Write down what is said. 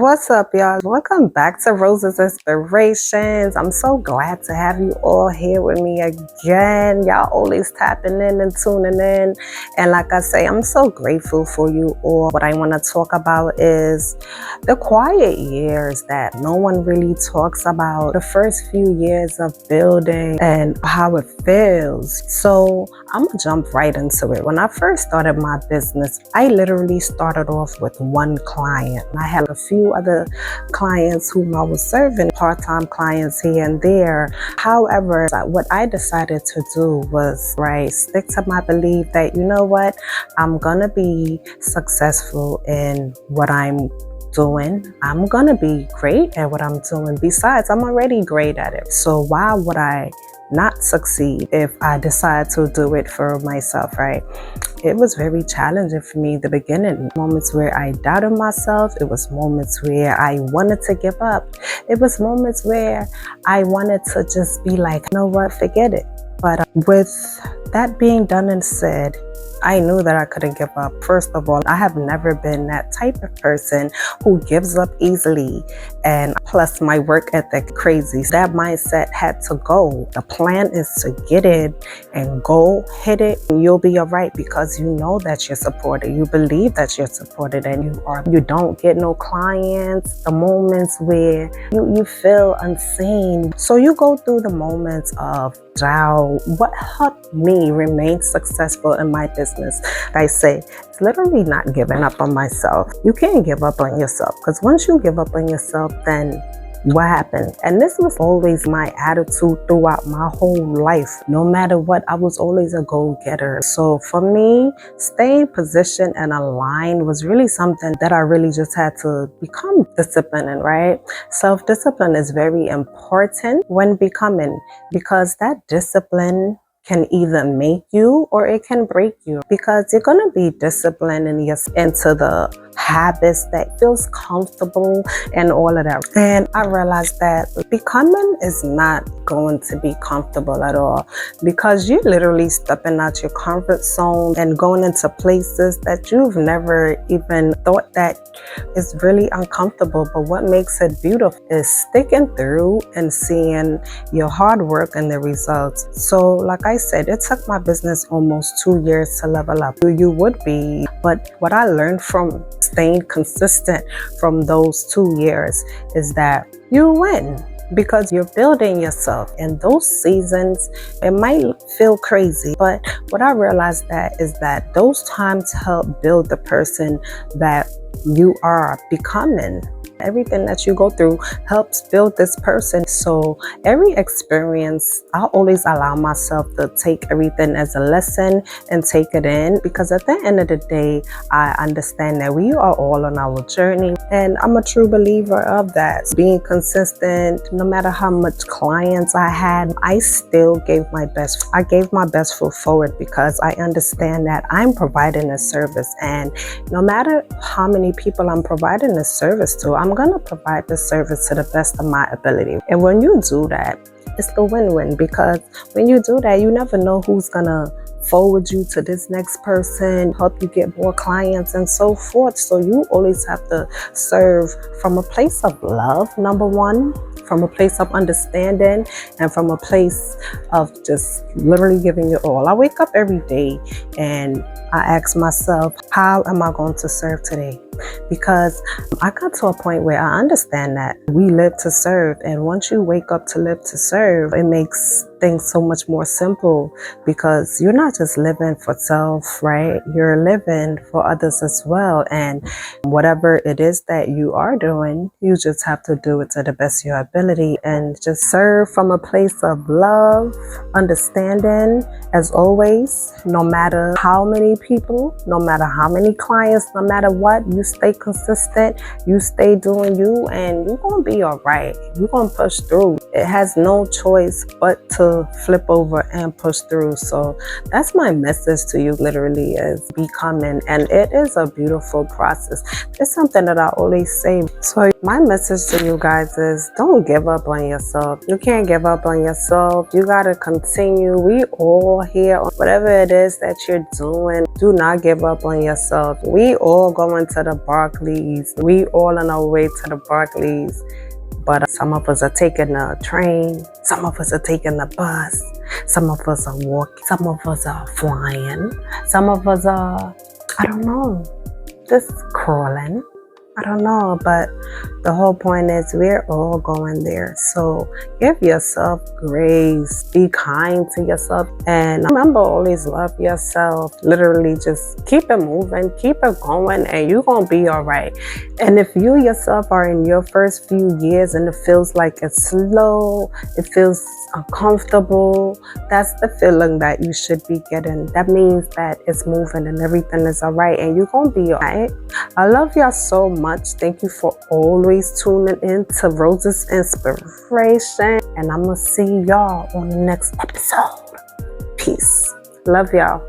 What's up, y'all? Welcome back to Rose's Inspirations. I'm so glad to have you all here with me again. Y'all always tapping in and tuning in. And like I say, I'm so grateful for you all. What I want to talk about is the quiet years that no one really talks about. The first few years of building and how it feels. So I'm going to jump right into it. When I first started my business, I literally started off with one client. I had a few other clients whom I was serving, part-time clients here and there. However, what I decided to do was, stick to my belief that, you know what, I'm gonna be successful in what I'm doing. I'm gonna be great at what I'm doing. Besides, I'm already great at it. So why would I not succeed if I decide to do it for myself, right? It was very challenging for me in the beginning. Moments where I doubted myself. It was moments where I wanted to give up. It was moments where I wanted to just be like, you know what, forget it. But with that being done and said, I knew that I couldn't give up. First of all, I have never been that type of person who gives up easily. And plus my work ethic crazy. That mindset had to go. The plan is to get it and go hit it. And you'll be all right because you know that you're supported. You believe that you're supported and you are. You don't get no clients. The moments where you feel unseen. So you go through the moments of doubt. What helped me remain successful in my business, I say, it's literally not giving up on myself. You can't give up on yourself because once you give up on yourself, then what happened? And this was always my attitude throughout my whole life. No matter what, I was always a go-getter. So for me, staying positioned and aligned was really something that I really just had to become disciplined in, right? Self-discipline is very important when becoming, because that discipline can either make you or it can break you, because you're going to be disciplined into the habits that feels comfortable and all of that. And I realized that becoming is not going to be comfortable at all, because you're literally stepping out your comfort zone and going into places that you've never even thought that is really uncomfortable. But what makes it beautiful is sticking through and seeing your hard work and the results. So like I said, it took my business almost 2 years to level up. You would be, but what I learned from staying consistent from those 2 years is that you win, because you're building yourself. In those seasons, it might feel crazy, but what I realized is that those times help build the person that you are becoming. Everything that you go through helps build this person. So every experience, I always allow myself to take everything as a lesson and take it in, because at the end of the day, I understand that we are all on our journey. And I'm a true believer of that. Being consistent, no matter how much clients I had, I still gave my best. I gave my best foot forward because I understand that I'm providing a service. And no matter how many people I'm providing a service to, I'm going to provide the service to the best of my ability. And when you do that, it's the win-win, because when you do that, you never know who's going to forward you to this next person, help you get more clients and so forth. So you always have to serve from a place of love, number one, from a place of understanding, and from a place of just literally giving you all. I wake up every day and I ask myself, how am I going to serve today? Because I got to a point where I understand that we live to serve. And once you wake up to live to serve, it makes things so much more simple, because you're not just living for self, right? You're living for others as well. And whatever it is that you are doing, you just have to do it to the best of your ability and just serve from a place of love, understanding, as always. No matter how many people, no matter how many clients, no matter what, you stay consistent, you stay doing you, and you're going to be all right. You're going to push through. It has no choice but to flip over and push through. So that's my message to you, literally, is becoming. And it is a beautiful process. It's something that I always say. So My message to you guys is don't give up on yourself. You can't give up on yourself. You gotta continue. We all here. Whatever it is that you're doing, do not give up on yourself. We all going to the Barclays. We all on our way to the Barclays. But some of us are taking the train. Some of us are taking the bus. Some of us are walking. Some of us are flying. Some of us are, I don't know, just crawling. I don't know, but the whole point is we're all going there. So give yourself grace, be kind to yourself, and remember, always love yourself. Literally just keep it moving, keep it going, and you're gonna be all right. And if you yourself are in your first few years and it feels like it's slow, it feels uncomfortable, that's the feeling that you should be getting. That means that it's moving and everything is all right, and you're gonna be all right. I love y'all so much. Thank you for always tuning in to Rose's Inspiration, and I'm gonna see y'all on the next episode. Peace. Love y'all.